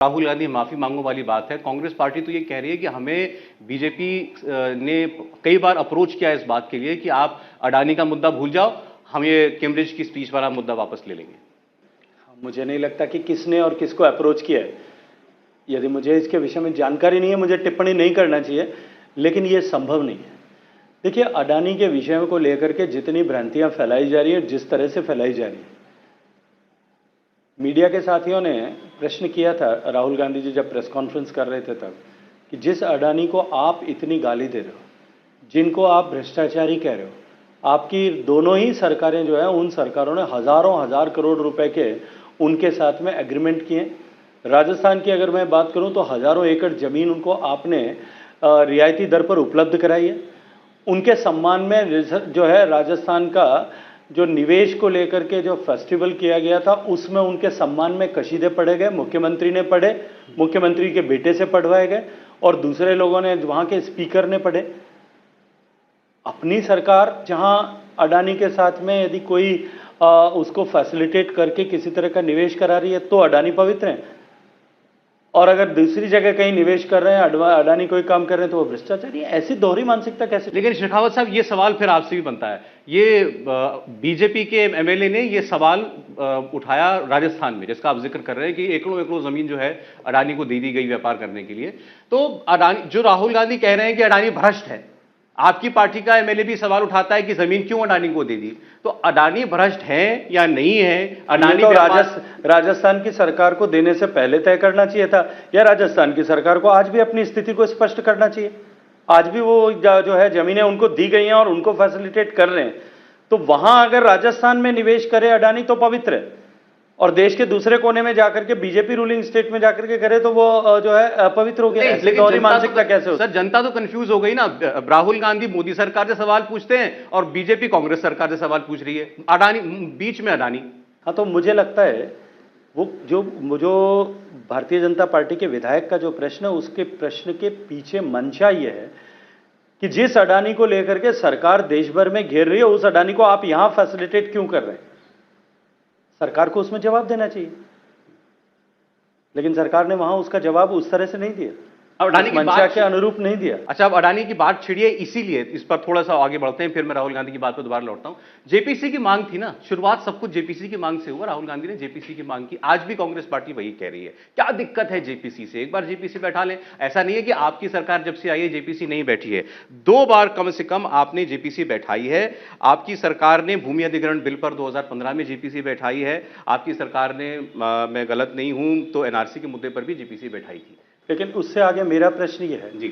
राहुल गांधी माफी मांगो वाली बात है। कांग्रेस पार्टी तो ये कह रही है कि हमें बीजेपी ने कई बार अप्रोच किया इस बात के लिए कि आप अडानी का मुद्दा भूल जाओ, हम ये कैम्ब्रिज की स्पीच वाला मुद्दा वापस ले लेंगे। मुझे नहीं लगता कि किसने और किसको अप्रोच किया है। यदि मुझे इसके विषय में जानकारी नहीं है, मुझे टिप्पणी नहीं करना चाहिए, लेकिन ये संभव नहीं है। देखिए, अडानी के विषय को लेकर के जितनी भ्रांतियां फैलाई जा रही है, जिस तरह से फैलाई जा रही है, मीडिया के साथियों ने प्रश्न किया था राहुल गांधी जी जब प्रेस कॉन्फ्रेंस कर रहे थे तब, कि जिस अडानी को आप इतनी गाली दे रहे हो, जिनको आप भ्रष्टाचारी कह रहे हो, आपकी दोनों ही सरकारें जो है, उन सरकारों ने हजारों हजार करोड़ रुपए के उनके साथ में एग्रीमेंट किए। राजस्थान की अगर मैं बात करूं तो हजारों एकड़ जमीन उनको आपने रियायती दर पर उपलब्ध कराई है। उनके सम्मान में जो है राजस्थान का जो निवेश को लेकर के जो फेस्टिवल किया गया था, उसमें उनके सम्मान में कशीदे पढ़े गए, मुख्यमंत्री ने पढ़े, मुख्यमंत्री के बेटे से पढ़वाए गए और दूसरे लोगों ने, वहां के स्पीकर ने पढ़े। अपनी सरकार जहां अडानी के साथ में यदि कोई उसको फैसिलिटेट करके किसी तरह का निवेश करा रही है तो अडानी पवित्र है, और अगर दूसरी जगह कहीं निवेश कर रहे हैं, अडानी कोई काम कर रहे हैं तो वो भ्रष्टाचारी है। ऐसी दोहरी मानसिकता कैसे? लेकिन शेखावत साहब, ये सवाल फिर आपसे भी बनता है। ये बीजेपी के एमएलए ने ये सवाल उठाया राजस्थान में, जिसका आप जिक्र कर रहे हैं कि एकड़ों एकड़ों जमीन जो है अडानी को दे दी गई व्यापार करने के लिए। तो अडानी, जो राहुल गांधी कह रहे हैं कि अडानी भ्रष्ट है, आपकी पार्टी का एमएलए भी सवाल उठाता है कि जमीन क्यों अडानी को दे दी। तो अडानी भ्रष्ट है या नहीं है? अडानी तो राजस्थान की सरकार को देने से पहले तय करना चाहिए था, या राजस्थान की सरकार को आज भी अपनी स्थिति को स्पष्ट करना चाहिए। आज भी वो जो है जमीनें उनको दी गई हैं और उनको फैसिलिटेट कर रहे हैं, तो वहां अगर राजस्थान में निवेश करे अडानी तो पवित्र है, और देश के दूसरे कोने में जाकर के बीजेपी रूलिंग स्टेट में जाकर के करे तो वो जो है अपवित्र हो गया। लेकिन मानसिकता कैसे हो? सर, जनता तो कंफ्यूज हो गई ना। राहुल गांधी मोदी सरकार से सवाल पूछते हैं और बीजेपी कांग्रेस सरकार से सवाल पूछ रही है, अडानी बीच में अडानी। हाँ, तो मुझे लगता है वो जो भारतीय जनता पार्टी के विधायक का जो प्रश्न है, उसके प्रश्न के पीछे मंशा यह है कि जिस अडानी को लेकर के सरकार देश भर में घेर रही है, उस अडानी को आप यहां फैसिलिटेट क्यों कर रहे हैं? सरकार को उसमें जवाब देना चाहिए, लेकिन सरकार ने वहां उसका जवाब उस तरह से नहीं दिया, अडानी की मंशा के अनुरूप नहीं दिया। अच्छा, अब अडानी की बात छिड़िए, इसीलिए इस पर थोड़ा सा आगे बढ़ते हैं, फिर मैं राहुल गांधी की बात पर दोबारा लौटता हूं। जेपीसी की मांग थी ना, शुरुआत सब कुछ जेपीसी की मांग से हुआ। राहुल गांधी ने जेपीसी की मांग की, आज भी कांग्रेस पार्टी वही कह रही है। क्या दिक्कत है जेपीसी से? एक बार जेपीसी बैठा लें। ऐसा नहीं है कि आपकी सरकार जब से आई है जेपीसी नहीं बैठी है, 2 बार कम से कम आपने जेपीसी बैठाई है। आपकी सरकार ने भूमि अधिग्रहण बिल पर 2015 में जेपीसी बैठाई है। आपकी सरकार ने, मैं गलत नहीं हूं तो एनआरसी के मुद्दे पर भी जेपीसी बैठाई थी। लेकिन उससे आगे मेरा प्रश्न यह है जी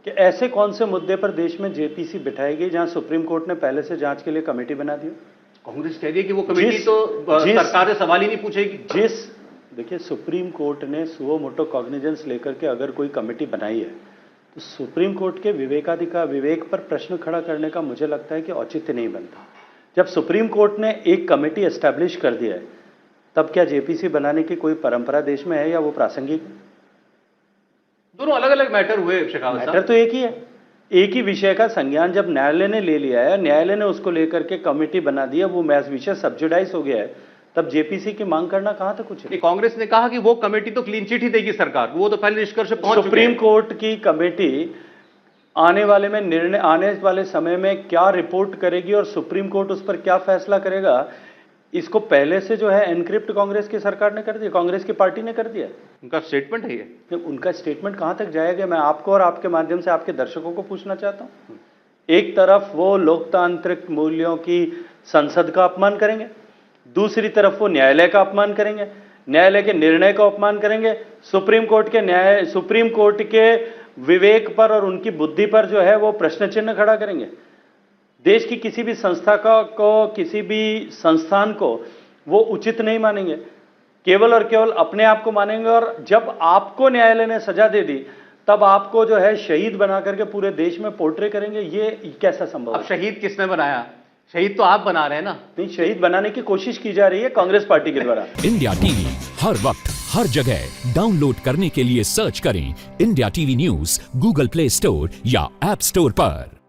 कि ऐसे कौन से मुद्दे पर देश में जेपीसी बिठाई गई जहां सुप्रीम कोर्ट ने पहले से जांच के लिए कमेटी बना दी? कांग्रेस कह रही है कि वो कमेटी तो सरकार से सवाल ही नहीं पूछेगी। देखिए, सुप्रीम कोर्ट ने सुओ मोटो कॉग्निजेंस लेकर के अगर कोई कमेटी बनाई है तो सुप्रीम कोर्ट के विवेक पर प्रश्न खड़ा करने का मुझे लगता है कि औचित्य नहीं बनता। जब सुप्रीम कोर्ट ने एक कमेटी एस्टैब्लिश कर दिया है, तब क्या जेपीसी बनाने की कोई परंपरा देश में है या वो प्रासंगिक है? दोनों अलग अलग मैटर हुए शेखावत साहब। मैटर तो एक ही है। एक ही विषय का संज्ञान जब न्यायालय ने ले लिया है, न्यायालय ने उसको लेकर के कमेटी बना दी है, वो विषय सब्जुडाइज हो गया है, तब जेपीसी की मांग करना कहां तक उचित है? कांग्रेस ने कहा कि वो कमेटी तो क्लीन चिट ही देगी सरकार, वो तो पहले निष्कर्ष पहुंच चुके हैं। सुप्रीम कोर्ट की कमेटी आने वाले समय में क्या रिपोर्ट करेगी और सुप्रीम कोर्ट उस पर क्या फैसला करेगा, इसको पहले से जो है एनक्रिप्ट कांग्रेस की सरकार ने कर दिया, कांग्रेस की पार्टी ने कर दिया। उनका स्टेटमेंट है ये। उनका स्टेटमेंट कहां तक जाएगा, मैं आपको और आपके माध्यम से आपके दर्शकों को पूछना चाहता हूं। एक तरफ वो लोकतांत्रिक मूल्यों की संसद का अपमान करेंगे, दूसरी तरफ वो न्यायालय का अपमान करेंगे, न्यायालय के निर्णय का अपमान करेंगे, सुप्रीम कोर्ट के विवेक पर और उनकी बुद्धि पर जो है वो प्रश्न चिन्ह खड़ा करेंगे। देश की किसी भी किसी भी संस्थान को वो उचित नहीं मानेंगे, केवल और केवल अपने आप को मानेंगे, और जब आपको न्यायालय ने सजा दे दी तब आपको जो है शहीद बना करके पूरे देश में पोर्ट्रे करेंगे। ये कैसा संभव है? अब शहीद किसने बनाया? शहीद तो आप बना रहे हैं ना। नहीं, शहीद बनाने की कोशिश की जा रही है कांग्रेस पार्टी के द्वारा। इंडिया टीवी हर वक्त हर जगह डाउनलोड करने के लिए सर्च करें India TV news Google play store या ऐप स्टोर पर।